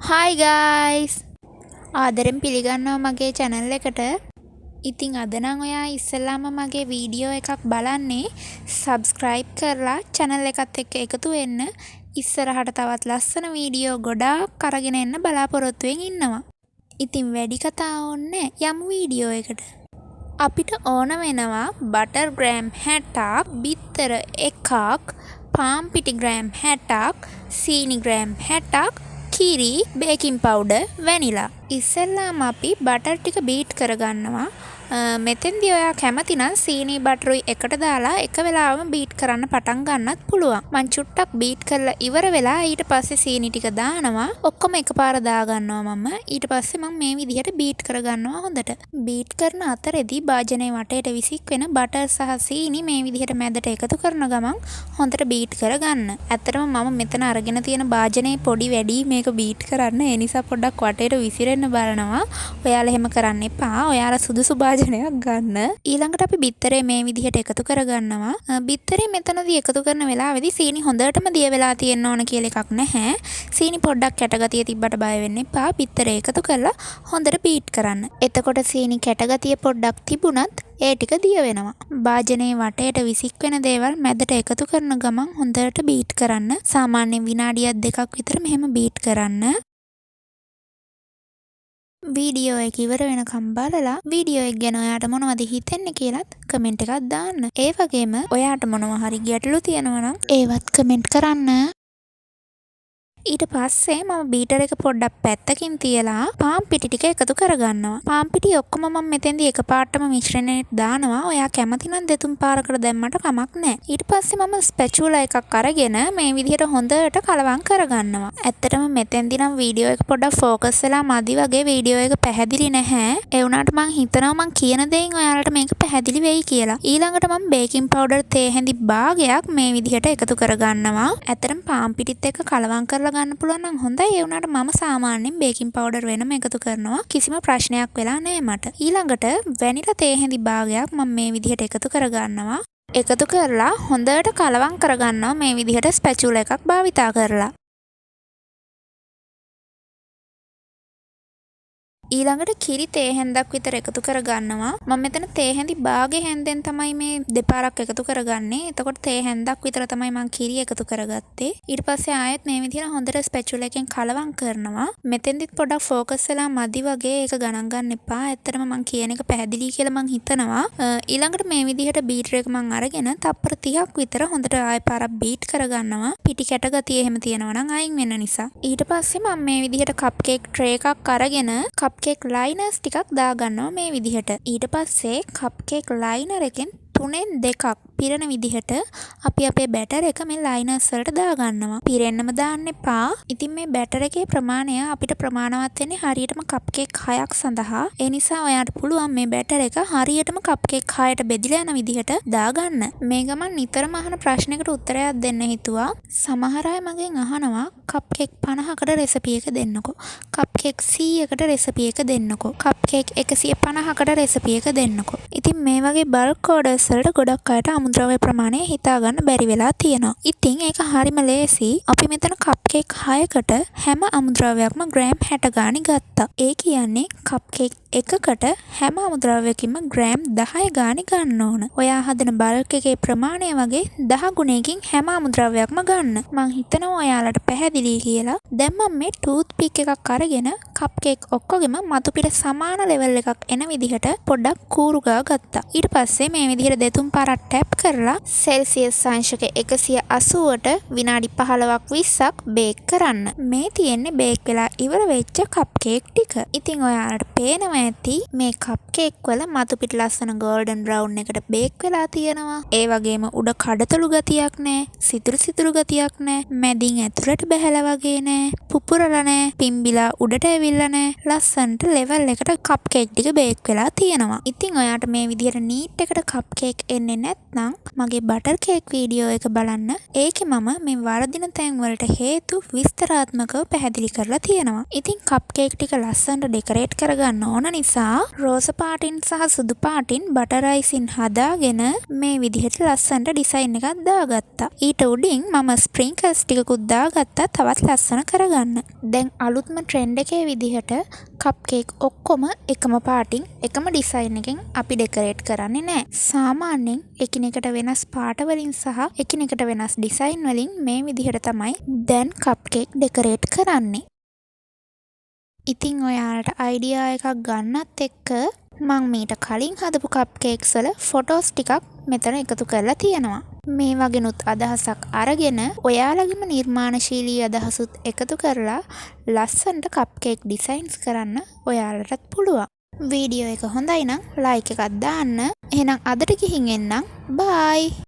Hi guys! ආදරෙන් පිළිගන්නවා මගේ channel එකට. ඉතින් අද නම් ඔයා ඉස්සෙල්ලාම මගේ වීඩියෝ එකක් බලන්නේ subscribe කරලා channel එකත් එක්ක එකතු වෙන්න. ඉස්සරහට තවත් ලස්සන වීඩියෝ ගොඩාක් අරගෙන එන්න බලාපොරොත්තුෙන් ඉන්නවා. ඉතින් වැඩි කතා ඕනේ යමු වීඩියෝ එකට. අපිට ඕන වෙනවා butter gram 60ක්, බිත්තර එකක්, පාම් පිටි gram 60ක්, සීනි gram 60ක්, කිරි, baking powder, vanilla. ඉස්සෙල්ලාම අපි butter ටික beat කරගන්නවා. මෙතෙන්දී ඔයා කැමති නම් සීනි බටරුයි එකට දාලා එක වෙලාවම beat කරන්න පටන් ගන්නත් පුළුවන්. මං චුට්ටක් beat කරලා ඉවර වෙලා ඊට පස්සේ සීනි ටික දානවා. ඔක්කොම එකපාර දා ගන්නවා මම. ඊට පස්සේ මම මේ විදිහට beat කරගන්නවා හොඳට. beat කරන අතරේදී භාජනයේ වටේට විසික් වෙන butter සහ සීනි මේ විදිහට මැදට එකතු කරන ගමන් හොඳට beat කරගන්න. ඇත්තටම මම මෙතන අරගෙන තියෙන භාජනයේ පොඩි වැඩි මේක beat කරන්න. ඒ නිසා පොඩ්ඩක් වටේට විසිරෙන්න බලනවා. ඔයාලා එහෙම කරන්න එපා. ඔයාලා සුදුසු භාජනයක් ගන්න. ඊළඟට අපි බිත්තරේ මේ විදිහට එකතු කරගන්නවා. බිත්තරේ මෙතනදී එකතු කරන වෙලාවේදී සීනි හොඳටම දිය වෙලා තියෙන්න ඕන කියලා එකක් නැහැ. සීනි පොඩ්ඩක් කැටගතිය තිබ්බට බය වෙන්න එපා. බිත්තරේ එකතු කරලා හොඳට බීට් කරන්න. එතකොට සීනි කැටගතිය පොඩ්ඩක් තිබුණත් ඒ ටික දිය වෙනවා. භාජනයේ වටේට විසික් වෙන දේවල් මැදට එකතු කරන ගමන් හොඳට බීට් කරන්න. සාමාන්‍යයෙන් විනාඩියක් දෙකක් විතර මෙහෙම බීට් කරන්න. වීඩියෝ එක ඉවර වෙනකම් බලලා වීඩියෝ එක ගැන ඔයාට මොනවද හිතෙන්නේ කියලාත් කමෙන්ට් එකක් දාන්න. ඒ වගේම ඔයාට මොනවා හරි ගැටලු තියෙනවා නම් ඒවත් කමෙන්ට් කරන්න. ඊට පස්සේ මම බීටර් එක පොඩ්ඩක් පැත්තකින් තියලා පාම් පිටි ටික එකතු කරගන්නවා. පාම් පිටි ඔක්කොම මම මෙතෙන්දී එකපාරටම මිශ්‍රණයට දානවා. ඔයා කැමති නම් දෙතුන් පාරකට දැම්මට කමක් නැහැ. ඊට පස්සේ මම ස්පැචුලා එකක් අරගෙන මේ විදිහට හොඳට කලවම් කරගන්නවා. ඇත්තටම මෙතෙන්දී නම් වීඩියෝ එක පොඩ්ඩක් ફોකස් වෙලා මදි වගේ වීඩියෝ එක පැහැදිලි නැහැ. ඒ වුණාට මම හිතනවා මම කියන දේෙන් ඔයාලට මේක පැහැදිලි වෙයි කියලා. ඊළඟට මම බේකින් පවුඩර් තේ හැඳි භාගයක් මේ විදිහට එකතු කරගන්නවා. ඇත්තටම පාම් පිටිත් එක්ක කලවම් කරලා ගන්න පුළුවන් නම් හොඳයි. ඒ වුණාට මම සාමාන්‍යයෙන් බේකින් පවුඩර් වෙනම එකතු කරනවා. කිසිම ප්‍රශ්නයක් වෙලා නැහැ මට. ඊළඟට වැනිලා තේ හැඳි භාගයක් මම මේ විදිහට එකතු කරගන්නවා. එකතු කරලා හොඳට කලවම් කරගන්නවා මේ විදිහට ස්පැචුලා එකක් භාවිතා කරලා. ඊළඟට කිරි තේ හැන්දක් විතර එකතු කරගන්නවා. මම මෙතන තේ හැඳි භාගේ හැන්දෙන් තමයි මේ දෙපාරක් එකතු කරගන්නේ. එතකොට තේ හැන්දක් විතර තමයි මම කිරි එකතු කරගත්තේ. ඊට පස්සේ ආයෙත් මේ විදිහට හොඳට ස්පැචුලා එකෙන් කලවම් කරනවා. මෙතෙන්දිත් පොඩ්ඩක් ફોකස් වෙලා මදි වගේ ඒක ගණන් ගන්න එපා. ඇත්තටම මම කියන එක පැහැදිලි කියලා මම හිතනවා. ඊළඟට මේ විදිහට බීටර් එක මම අරගෙන තප්පර 30ක් විතර හොඳට ආයෙ පාරක් බීට් කරගන්නවා. පිටි කැට ගතිය එහෙම තියෙනවා නම් අයින් වෙන නිසා. ඊට පස්සේ මම මේ විදිහට කප් කේක් ට්‍රේ එකක් අරගෙන කප් කේක් ලයිනර්ස් ටිකක් දාගන්නවා මේ විදිහට. ඊට පස්සේ කප් කේක් ලයිනර් එකෙන් 3න් 2ක් පිරෙන විදිහට අපි අපේ බැටර් එක මේ ලයිනර්ස් වලට දාගන්නවා. පිරෙන්නම දාන්න එපා. ඉතින් මේ බැටර් එකේ ප්‍රමාණය අපිට ප්‍රමාණවත් වෙන්නේ හරියටම කප් කේක් 6ක් සඳහා. ඒ නිසා ඔයාට පුළුවන් මේ බැටර් එක හරියටම කප් කේක් 6ට බෙදලා යන විදිහට දාගන්න. මේ ගමන් නිතරම අහන ප්‍රශ්නයකට උත්තරයක් දෙන්න හිතුවා. සමහර අය මගෙන් අහනවා කප් කේක් 50කට රෙසිපි එක දෙන්නකෝ. කප් කේක් 100කට රෙසිපි එක දෙන්නකෝ. කප් කේක් 150කට රෙසිපි එක දෙන්නකෝ. ඉතින් මේ වගේ බල්ක් ඕඩර්ස් වලට ගොඩක් අයට අමුද්‍රව්‍ය ප්‍රමාණය හිතා ගන්න බැරි වෙලා තියෙනවා. ඉතින් ඒක හරිම ලේසි. අපි මෙතන කප් කේක් 6කට හැම අමුද්‍රව්‍යයක්ම ග්‍රෑම් 60 ගාණි ගත්තා. ඒ කියන්නේ කප් කේක් එකකට හැම අමුද්‍රව්‍යයකින්ම ග්‍රෑම් 10 ගාණි ගන්න ඕන. ඔයා හදන බල්ක් එකේ ප්‍රමාණය වගේ 10 ගුණයකින් හැම අමුද්‍රව්‍යයක්ම ගන්න. මං හිතනවා ඔයාලට පැහැදිලි කියලා. දැන් මම මේ ටූත් පික් එකක් අරගෙන කප් කේක් ඔක්කොගෙම මතු පිට සමාන ලෙවල් එකක් එන විදිහට පොඩ්ඩක් කූරු ගා ගත්තා. ඊට පස්සේ මේ විදිහට දෙතුන් පාරක් ටැප් කරලා සෙල්සියස් අංශක 180ට විනාඩි 15ක් 20ක් බේක් කරන්න. මේ තියෙන්නේ බේක් වෙලා ඉවර වෙච්ච කප් කේක් ටික. ඉතින් ඔයාලට පේනවා ඇති මේ කප් කේක් වල මතු පිට ලස්සන ගෝල්ඩන් බ්‍රවුන් එකට බේක් වෙලා තියෙනවා. ඒ වගේම උඩ කඩතලු ගතියක් නැහැ. සිතුරු සිතුරු ගතියක් නැහැ. මැදින් ඇතුළට බහැලා වගේ නැහැ. පුපුරලා නැහැ. පිම්බිලා උඩට ඇවිල්ලා නැහැ. ලස්සනට ලෙවල් එකට කප් කේක් ටික බේක් වෙලා තියෙනවා. ඉතින් ඔයාට මේ විදිහට නීට් එකට කප් කේක් එන්නේ නැත්නම් නම් මගේ බටර් කේක් වීඩියෝ එක බලන්න. ඒකේ මම මේ වර්ධින තැන් වලට හේතු විස්තරාත්මකව පැහැදිලි කරලා තියෙනවා. ඉතින් කප් කේක් ටික ලස්සනට ඩෙකරේට් කරගන්න ඕන නිසා රෝස පාටින් සහ සුදු පාටින් බටර් අයිසින් හදාගෙන මේ විදිහට ලස්සනට ඩිසයින් එකක් දාගත්තා. ඊට උඩින් මම ස්ප්‍රින්කල්ස් ටිකකුත් දාගත්තා තවත් ලස්සන කරගන්න. දැන් අලුත්ම ට්‍රෙන්ඩ් එකේ විදිහට කප් කේක් ඔක්කොම එකම පාටින් එකම ඩිසයින් එකෙන් අපි ඩෙකරේට් කරන්නේ නැහැ. සාමාන්‍යයෙන් එකිනෙකට වෙනස් පාට වලින් සහ එකිනෙකට වෙනස් ඩිසයින් වලින් මේ විදිහට තමයි දැන් කප් කේක් ඩෙකරේට් කරන්නේ. ඉතින් ඔයාලට අයිඩියා එකක් ගන්නත් එක්ක මම මීට කලින් හදපු කප් කේක්ස් වල ෆොටෝස් ටිකක් මෙතන එකතු කරලා තියෙනවා. මේ වගේනුත් අදහසක් අරගෙන ඔයාලගේම නිර්මාණශීලී අදහසුත් එකතු කරලා ලස්සනට කප් කේක් ඩිසයින්ස් කරන්න ඔයාලටත් පුළුවන්. වීඩියෝ එක හොඳයි නම් ලයික් එකක් දාන්න. එහෙනම් අදට ගිහින් එන්නම්. බයි.